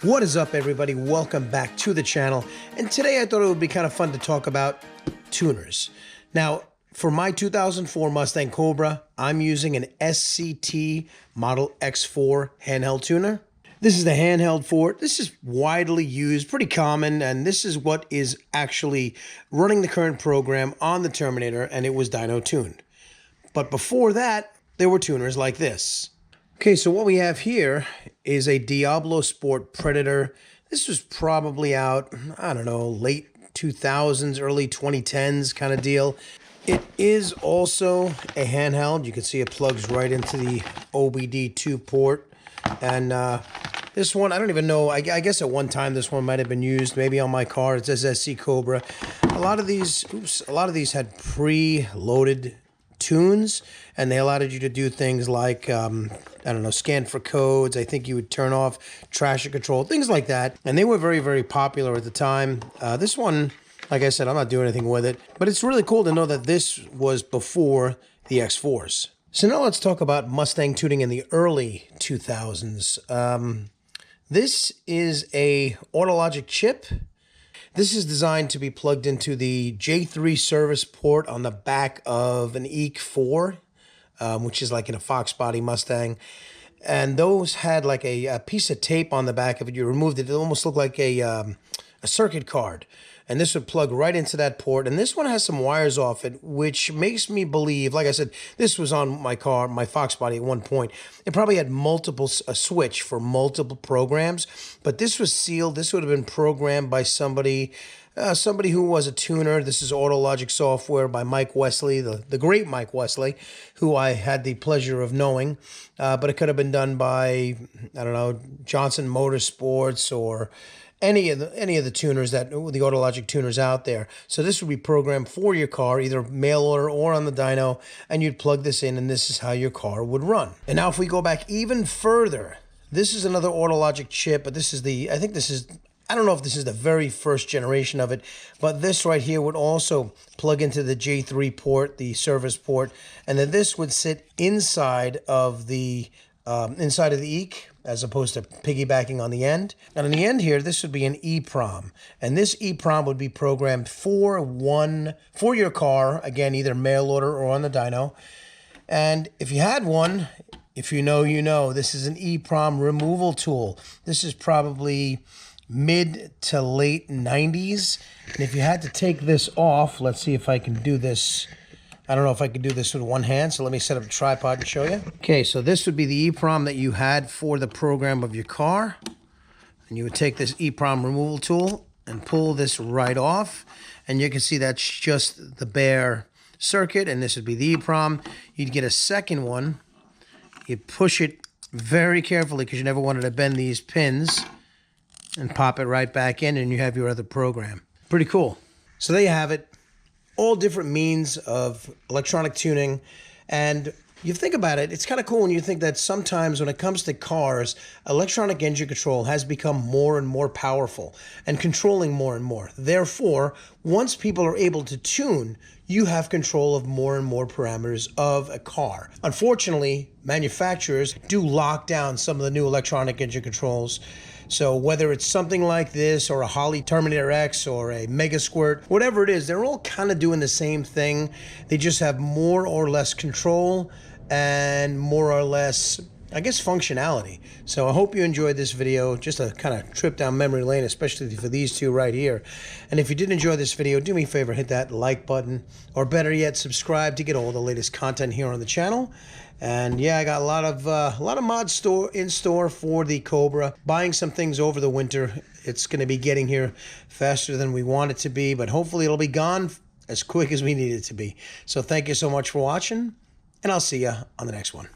What is up, everybody? Welcome back to the channel. And today I thought it would be kind of fun to talk about tuners. Now, for my 2004 Mustang Cobra, I'm using an SCT Model X4 handheld tuner. This is the handheld for it. This is widely used, pretty common, and this is what is actually running the current program on the Terminator, and it was dyno tuned. But before that, there were tuners like this. Okay, so what we have here is a Diablo Sport Predator. This was probably out, I don't know, late 2000s, early 2010s kind of deal. It is also a handheld. You can see it plugs right into the OBD2 port. And this one, I don't even know, I guess at one time this one might have been used, maybe on my car. It says SC Cobra. A lot of these had pre-loaded tunes, and they allowed you to do things like I don't know, scan for codes. I think you would turn off traction control, things like that, and they were very, very popular at the time. This one, like I said, I'm not doing anything with it, but it's really cool to know that this was before the X4s. So now let's talk about Mustang tuning in the early 2000s. This is a Autologic chip. This is designed to be plugged into the J3 service port on the back of an X4, which is like in a Fox body Mustang. And those had like a piece of tape on the back of it. You removed it. It almost looked like a circuit card. And this would plug right into that port. And this one has some wires off it, which makes me believe, like I said, this was on my car, my Fox body at one point. It probably had a switch for multiple programs, but this was sealed. This would have been programmed by somebody who was a tuner. This is Autologic software by Mike Wesley, the great Mike Wesley, who I had the pleasure of knowing. But it could have been done by, I don't know, Johnson Motorsports or any of the tuners, the Autologic tuners out there. So this would be programmed for your car, either mail order or on the dyno, and you'd plug this in, and this is how your car would run. And now if we go back even further, this is another Autologic chip, but this is I don't know if this is the very first generation of it, but this right here would also plug into the J3 port, the service port, and then this would sit inside of the EEC, as opposed to piggybacking on the end. And on the end here, this would be an EEPROM. And this EEPROM would be programmed for your car, again, either mail order or on the dyno. And if you had one, if you know, you know, this is an EEPROM removal tool. This is probably mid to late 90s. And if you had to take this off, let's see if I can do this. I don't know if I can do this with one hand, so let me set up a tripod and show you. Okay, so this would be the EEPROM that you had for the program of your car. And you would take this EEPROM removal tool and pull this right off. And you can see that's just the bare circuit, and this would be the EEPROM. You'd get a second one. You'd push it very carefully because you never wanted to bend these pins, and pop it right back in, and you have your other program. Pretty cool. So there you have it. All different means of electronic tuning. And you think about it, it's kind of cool when you think that sometimes when it comes to cars, electronic engine control has become more and more powerful and controlling more and more. Therefore, once people are able to tune, you have control of more and more parameters of a car. Unfortunately, manufacturers do lock down some of the new electronic engine controls. So whether it's something like this or a Holley Terminator X or a Mega Squirt, whatever it is, they're all kind of doing the same thing. They just have more or less control and more or less, I guess, functionality. So I hope you enjoyed this video, just a kind of trip down memory lane, especially for these two right here. And if you did enjoy this video, do me a favor, hit that like button, or better yet, subscribe to get all the latest content here on the channel. And yeah, I got a lot of mods in store for the Cobra. Buying some things over the winter. It's going to be getting here faster than we want it to be, but hopefully it'll be gone as quick as we need it to be. So thank you so much for watching, and I'll see you on the next one.